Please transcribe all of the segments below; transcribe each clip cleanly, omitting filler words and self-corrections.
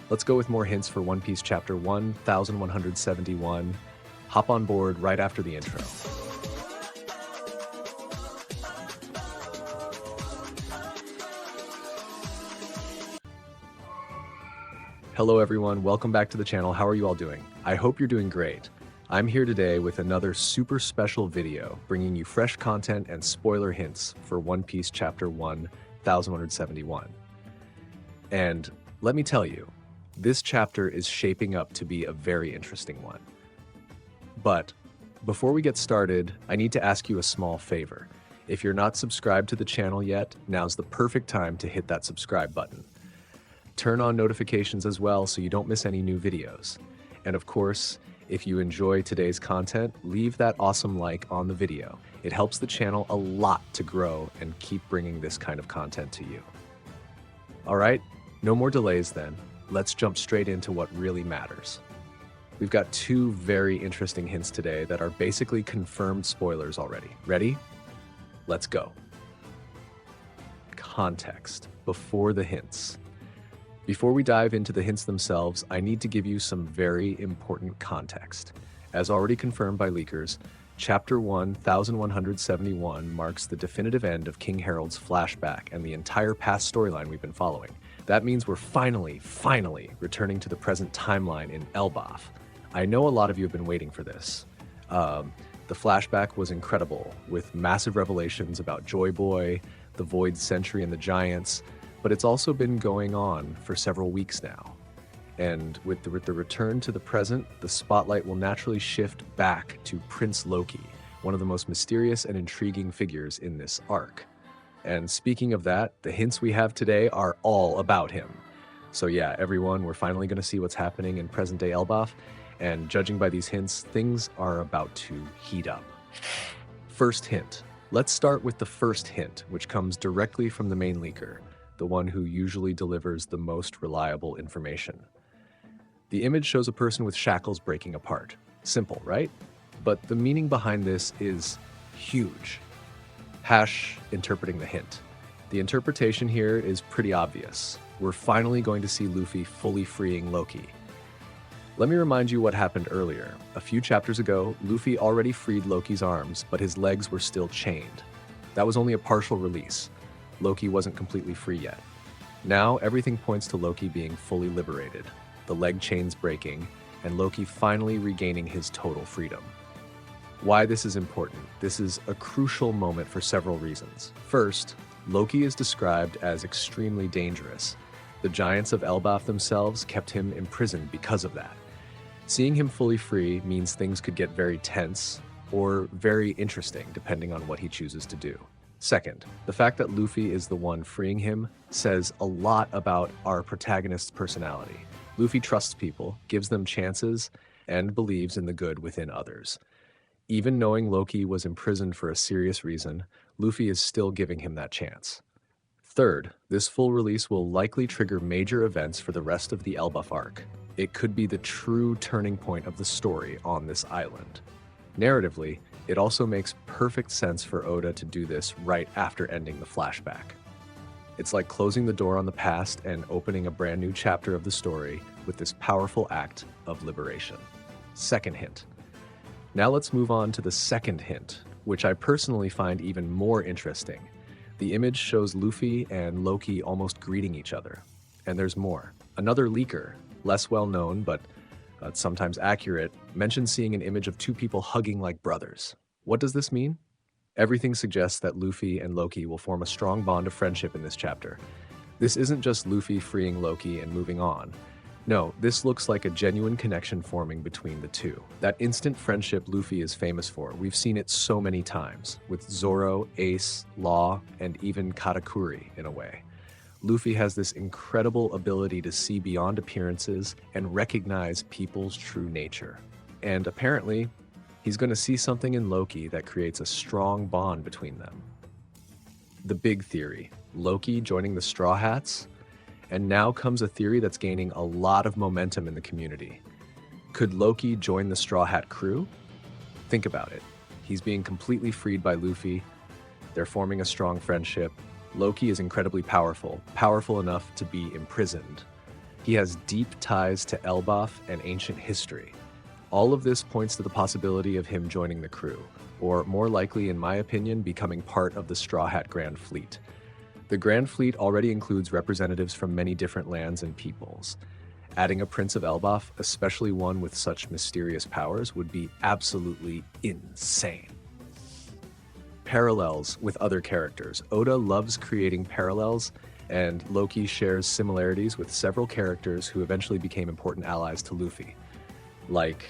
Let's go with more hints for One Piece Chapter 1171. Hop on board right after the intro. Hello everyone, welcome back to the channel. How are you all doing? I hope you're doing great. I'm here today with another super special video, bringing you fresh content and spoiler hints for One Piece Chapter 1171. And let me tell you, this chapter is shaping up to be a very interesting one. But before we get started, I need to ask you a small favor. If you're not subscribed to the channel yet, now's the perfect time to hit that subscribe button. Turn on notifications as well so you don't miss any new videos. And of course, if you enjoy today's content, leave that awesome like on the video. It helps the channel a lot to grow and keep bringing this kind of content to you. All right, no more delays then. Let's jump straight into what really matters. We've got two very interesting hints today that are basically confirmed spoilers already. Ready? Let's go. Context before the hints. Before we dive into the hints themselves, I need to give you some very important context. As already confirmed by leakers, Chapter 1171 marks the definitive end of King Harold's flashback and the entire past storyline we've been following. That means we're finally returning to the present timeline in Elbaf. I know a lot of you have been waiting for this. The flashback was incredible, with massive revelations about Joy Boy, the Void Sentry and the Giants, but it's also been going on for several weeks now. And with the return to the present, the spotlight will naturally shift back to Prince Loki, one of the most mysterious and intriguing figures in this arc. And speaking of that, the hints we have today are all about him. So yeah, everyone, we're finally going to see what's happening in present-day Elbaf, and judging by these hints, things are about to heat up. First hint. Let's start with the first hint, which comes directly from the main leaker, the one who usually delivers the most reliable information. The image shows a person with shackles breaking apart. Simple, right? But the meaning behind this is huge. Interpreting the hint. The interpretation here is pretty obvious. We're finally going to see Luffy fully freeing Loki. Let me remind you what happened earlier. A few chapters ago, Luffy already freed Loki's arms, but his legs were still chained. That was only a partial release. Loki wasn't completely free yet. Now, everything points to Loki being fully liberated, the leg chains breaking, and Loki finally regaining his total freedom. Why this is important? This is a crucial moment for several reasons. First, Loki is described as extremely dangerous. The giants of Elbaf themselves kept him imprisoned because of that. Seeing him fully free means things could get very tense or very interesting depending on what he chooses to do. Second, the fact that Luffy is the one freeing him says a lot about our protagonist's personality. Luffy trusts people, gives them chances, and believes in the good within others. Even knowing Loki was imprisoned for a serious reason, Luffy is still giving him that chance. Third, this full release will likely trigger major events for the rest of the Elbaf arc. It could be the true turning point of the story on this island. Narratively, it also makes perfect sense for Oda to do this right after ending the flashback. It's like closing the door on the past and opening a brand new chapter of the story with this powerful act of liberation. Second hint. Now let's move on to the second hint, which I personally find even more interesting. The image shows Luffy and Loki almost greeting each other. And there's more. Another leaker, less well known but sometimes accurate, mentions seeing an image of two people hugging like brothers. What does this mean? Everything suggests that Luffy and Loki will form a strong bond of friendship in this chapter. This isn't just Luffy freeing Loki and moving on. No, this looks like a genuine connection forming between the two. That instant friendship Luffy is famous for, we've seen it so many times, with Zoro, Ace, Law, and even Katakuri in a way. Luffy has this incredible ability to see beyond appearances and recognize people's true nature. And apparently, he's going to see something in Loki that creates a strong bond between them. The big theory, Loki joining the Straw Hats? And now comes a theory that's gaining a lot of momentum in the community. Could Loki join the Straw Hat crew? Think about it. He's being completely freed by Luffy. They're forming a strong friendship. Loki is incredibly powerful enough to be imprisoned. He has deep ties to Elbaf and ancient history. All of this points to the possibility of him joining the crew, or more likely, in my opinion, becoming part of the Straw Hat Grand Fleet. The Grand Fleet already includes representatives from many different lands and peoples. Adding a Prince of Elbaf, especially one with such mysterious powers, would be absolutely insane. Parallels with other characters. Oda loves creating parallels, and Loki shares similarities with several characters who eventually became important allies to Luffy, like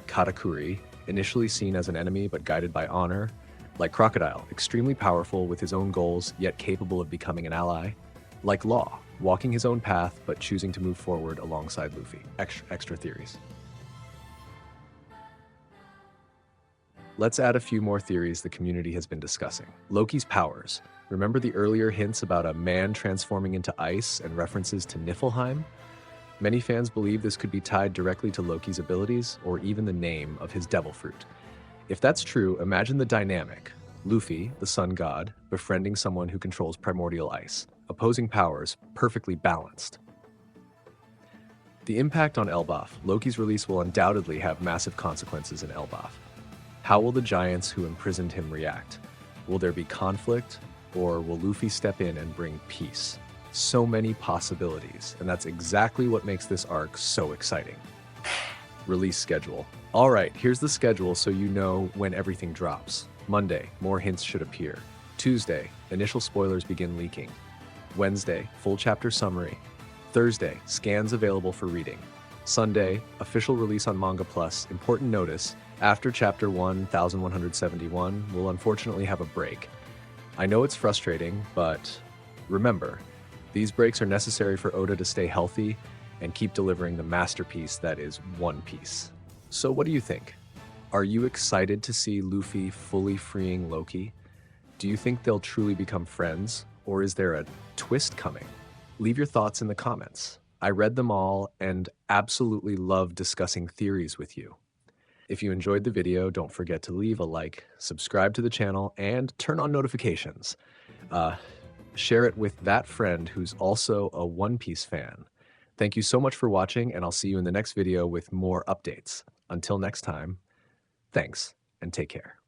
Katakuri, initially seen as an enemy but guided by honor, like Crocodile, extremely powerful with his own goals yet capable of becoming an ally, like Law, walking his own path but choosing to move forward alongside Luffy. Extra theories. Let's add a few more theories the community has been discussing. Loki's powers. Remember the earlier hints about a man transforming into ice and references to Niflheim? Many fans believe this could be tied directly to Loki's abilities or even the name of his devil fruit. If that's true, imagine the dynamic. Luffy, the sun god, befriending someone who controls primordial ice. Opposing powers, perfectly balanced. The impact on Elbaf. Loki's release will undoubtedly have massive consequences in Elbaf. How will the giants who imprisoned him react? Will there be conflict, or will Luffy step in and bring peace? So many possibilities, and that's exactly what makes this arc so exciting. Release schedule. All right, here's the schedule so you know when everything drops. Monday, more hints should appear. Tuesday, initial spoilers begin leaking. Wednesday, full chapter summary. Thursday, scans available for reading. Sunday, official release on Manga Plus. Important notice, after chapter 1171, we'll unfortunately have a break. I know it's frustrating, but remember, these breaks are necessary for Oda to stay healthy and keep delivering the masterpiece that is One Piece. So what do you think? Are you excited to see Luffy fully freeing Loki? Do you think they'll truly become friends, or is there a twist coming? Leave your thoughts in the comments. I read them all and absolutely love discussing theories with you. If you enjoyed the video, don't forget to leave a like, subscribe to the channel, and turn on notifications. Share it with that friend who's also a One Piece fan. Thank you so much for watching, and I'll see you in the next video with more updates. Until next time, thanks, and take care.